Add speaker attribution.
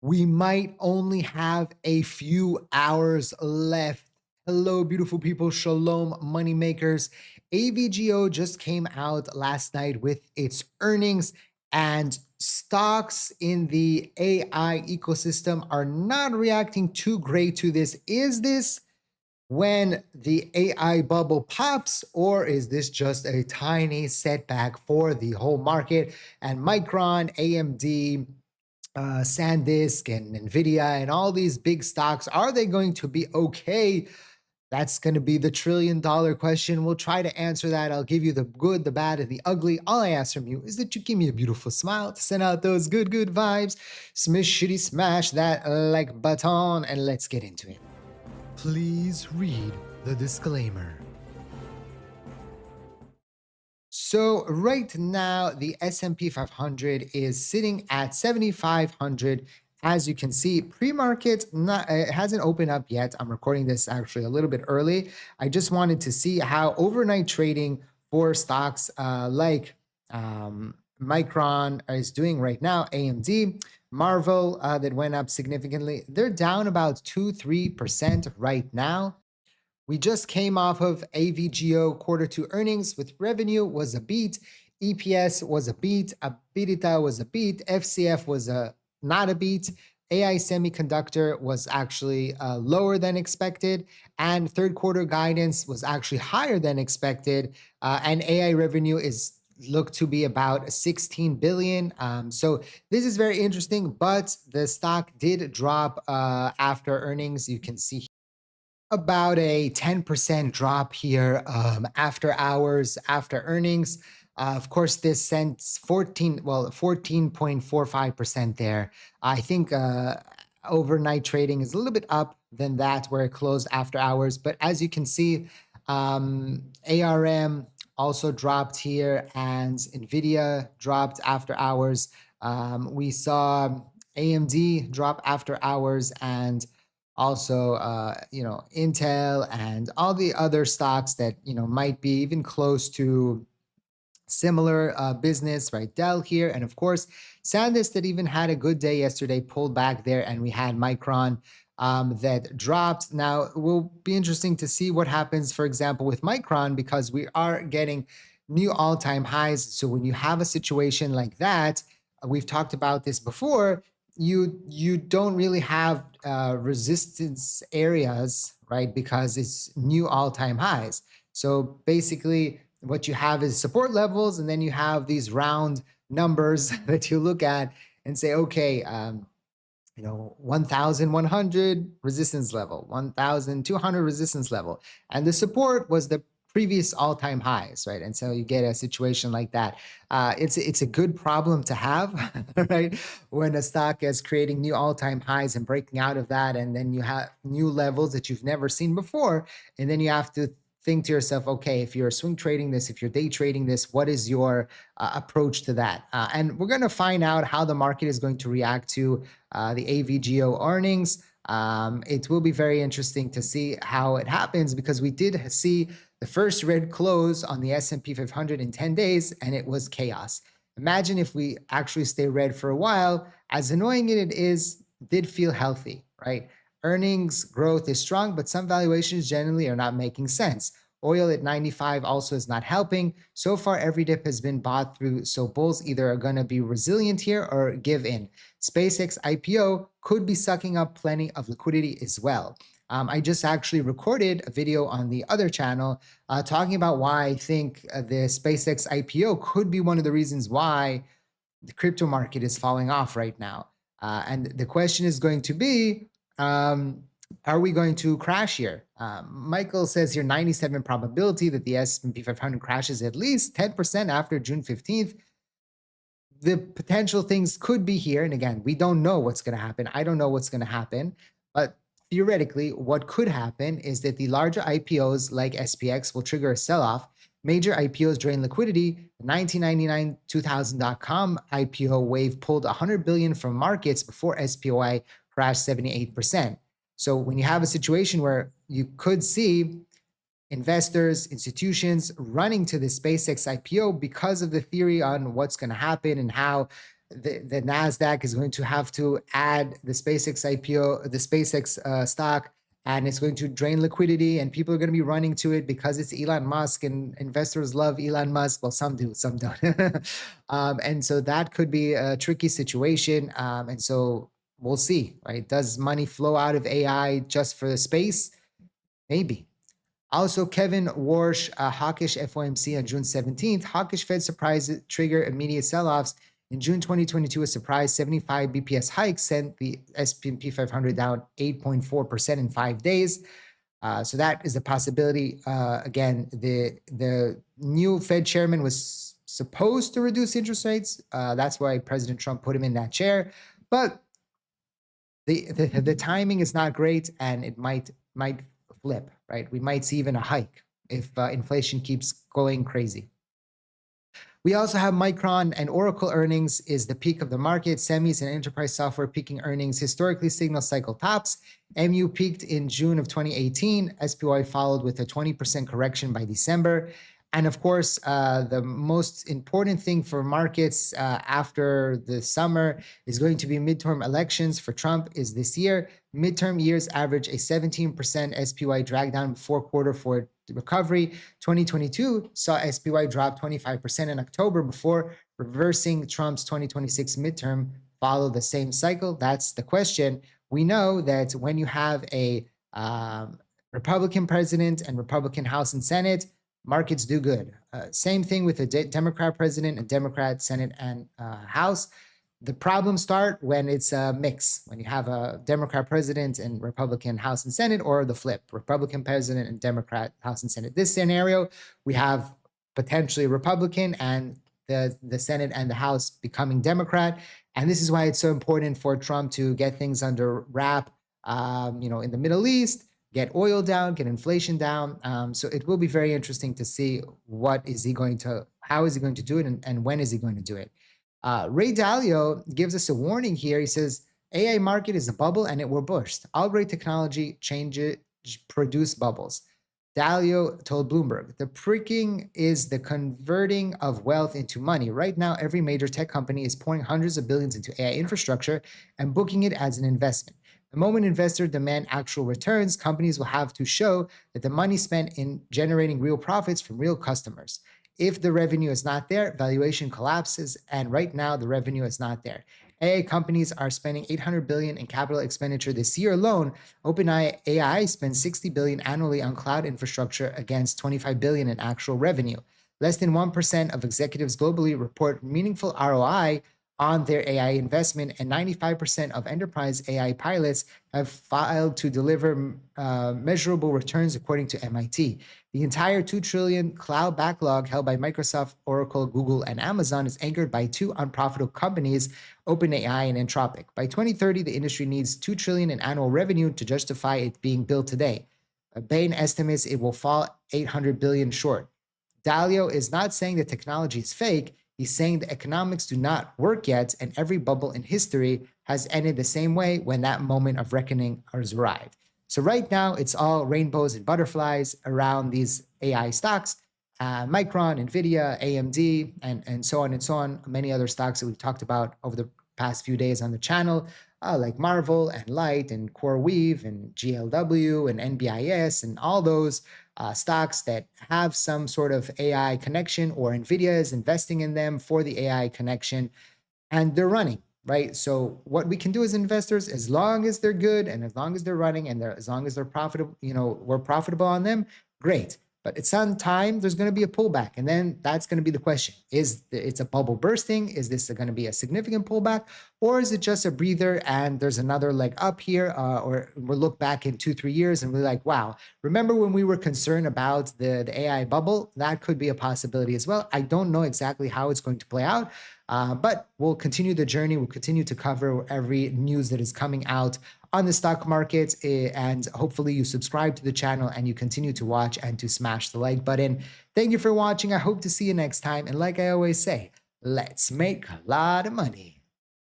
Speaker 1: We might only have a few hours left. Hello, beautiful people. Shalom, moneymakers. AVGO just came out last night with its earnings, and stocks in the AI ecosystem are not reacting too great to this. Is this when the AI bubble pops, or is this just a tiny setback for the whole market? And Micron, AMD, SanDisk and Nvidia and all these big stocks, are they going to be okay? That's going to be the $1 trillion question. We'll try to answer that. I'll give you the good, the bad, and the ugly. All I ask from you is that you give me a beautiful smile to send out those good vibes. Smash that like button, and let's get into it. Please read the disclaimer. So right now, the S&P 500 is sitting at 7,500. As you can see, pre-market it hasn't opened up yet. I'm recording this actually a little bit early. I just wanted to see how overnight trading for stocks like Micron is doing right now, AMD, Marvel that went up significantly. They're down about 2-3% right now. We just came off of AVGO quarter two earnings with revenue was a beat, EPS was a beat, EBITDA was a beat, FCF was not a beat, AI semiconductor was actually lower than expected, and third quarter guidance was actually higher than expected, and AI revenue is looked to be about 16 billion. So this is very interesting, but the stock did drop after earnings. You can see about a 10% drop here after hours, after earnings. Of course, this sent 14.45% there. I think overnight trading is a little bit up than that where it closed after hours. But as you can see, ARM also dropped here and Nvidia dropped after hours. We saw AMD drop after hours, and also Intel and all the other stocks that might be even close to similar business, right? Dell here, and of course SanDisk that even had a good day yesterday, pulled back there, and we had Micron that dropped. Now it will be interesting to see what happens, for example, with Micron, because we are getting new all-time highs. So when you have a situation like that, we've talked about this before, you don't really have resistance areas, right? Because it's new all-time highs. So basically what you have is support levels, and then you have these round numbers that you look at and say, okay, 1,100 resistance level, 1,200 resistance level. And the support was the previous all-time highs, right? And so you get a situation like that. It's a good problem to have, right? When a stock is creating new all-time highs and breaking out of that, and then you have new levels that you've never seen before, and then you have to think to yourself, okay, if you're swing trading this, if you're day trading this, what is your approach to that? And we're going to find out how the market is going to react to the AVGO earnings. It will be very interesting to see how it happens, because we did see the first red close on the S&P 500 in 10 days, and it was chaos. Imagine if we actually stay red for a while. As annoying as it is, did feel healthy, right? Earnings growth is strong, but some valuations generally are not making sense. Oil at 95 also is not helping. So far, every dip has been bought through, so bulls either are going to be resilient here or give in. SpaceX IPO could be sucking up plenty of liquidity as well. I just actually recorded a video on the other channel talking about why I think the SpaceX IPO could be one of the reasons why the crypto market is falling off right now. And the question is going to be, are we going to crash here? Michael says here 97 probability that the S&P 500 crashes at least 10% after June 15th. The potential things could be here. And again, we don't know what's going to happen. I don't know what's going to happen. But theoretically, what could happen is that the larger IPOs like SPX will trigger a sell-off. Major IPOs drain liquidity. 1999 2000.com IPO wave pulled 100 billion from markets before SPY crashed 78%. So when you have a situation where you could see investors, institutions running to the SpaceX IPO because of the theory on what's going to happen and how the Nasdaq is going to have to add the SpaceX IPO, the SpaceX stock, and it's going to drain liquidity, and people are going to be running to it because it's Elon Musk, and investors love Elon Musk. Well, some do, some don't. And so that could be a tricky situation. And so we'll see, right? Does money flow out of AI just for the space? Maybe. Also, Kevin Warsh, hawkish FOMC on June 17th. Hawkish Fed surprise trigger immediate sell-offs. In June 2022, a surprise 75 BPS hike sent the S&P 500 down 8.4% in 5 days. So that is a possibility. Again, the new Fed chairman was supposed to reduce interest rates. That's why President Trump put him in that chair. But the timing is not great, and it might flip, right? We might see even a hike if inflation keeps going crazy. We also have Micron and Oracle earnings is the peak of the market. Semis and enterprise software peaking earnings historically signal cycle tops. MU peaked in June of 2018. SPY followed with a 20% correction by December. And of course, the most important thing for markets after the summer is going to be midterm elections for Trump is this year. Midterm years average a 17% SPY drag down before quarter four recovery. 2022 saw SPY drop 25% in October before reversing. Trump's 2026 midterm follow the same cycle. That's the question. We know that when you have a Republican president and Republican House and Senate, markets do good. Same thing with a Democrat president and Democrat Senate and House. The problems start when it's a mix, when you have a Democrat president and Republican House and Senate, or the flip, Republican president and Democrat House and Senate. This scenario, we have potentially Republican and the Senate and the House becoming Democrat. And this is why it's so important for Trump to get things under wrap, in the Middle East, get oil down, get inflation down. So it will be very interesting to see how is he going to do it, and when is he going to do it. Ray Dalio gives us a warning here. He says, AI market is a bubble and it will burst. Algorithmic technology changes produce bubbles. Dalio told Bloomberg, the pricking is the converting of wealth into money. Right now, every major tech company is pouring hundreds of billions into AI infrastructure and booking it as an investment. The moment investors demand actual returns, companies will have to show that the money spent in generating real profits from real customers. If the revenue is not there, valuation collapses, and right now the revenue is not there. AI companies are spending $800 billion in capital expenditure this year alone. OpenAI spends $60 billion annually on cloud infrastructure against $25 billion in actual revenue. Less than 1% of executives globally report meaningful ROI on their AI investment, and 95% of enterprise AI pilots have failed to deliver measurable returns, according to MIT. The entire $2 trillion cloud backlog held by Microsoft, Oracle, Google, and Amazon is anchored by two unprofitable companies, OpenAI and Anthropic. By 2030, the industry needs $2 trillion in annual revenue to justify it being built today. Bain estimates it will fall $800 billion short. Dalio is not saying the technology is fake. He's saying the economics do not work yet, and every bubble in history has ended the same way when that moment of reckoning has arrived. So right now, it's all rainbows and butterflies around these AI stocks, Micron, Nvidia, AMD, and so on and so on. Many other stocks that we've talked about over the past few days on the channel, like Marvel and Light and CoreWeave and GLW and NBIS and all those stocks that have some sort of AI connection, or Nvidia is investing in them for the AI connection, and they're running, right? So what we can do as investors, as long as they're good and as long as they're running and as long as they're profitable, we're profitable on them, great. But at some time, there's going to be a pullback. And then that's going to be the question. It's a bubble bursting? Is this going to be a significant pullback? Or is it just a breather and there's another leg up here? Or we'll look back in 2-3 years and we're like, wow, remember when we were concerned about the AI bubble? That could be a possibility as well. I don't know exactly how it's going to play out. But we'll continue the journey. We'll continue to cover every news that is coming out on the stock market. And hopefully you subscribe to the channel and you continue to watch and to smash the like button. Thank you for watching. I hope to see you next time. And like I always say, let's make a lot of money.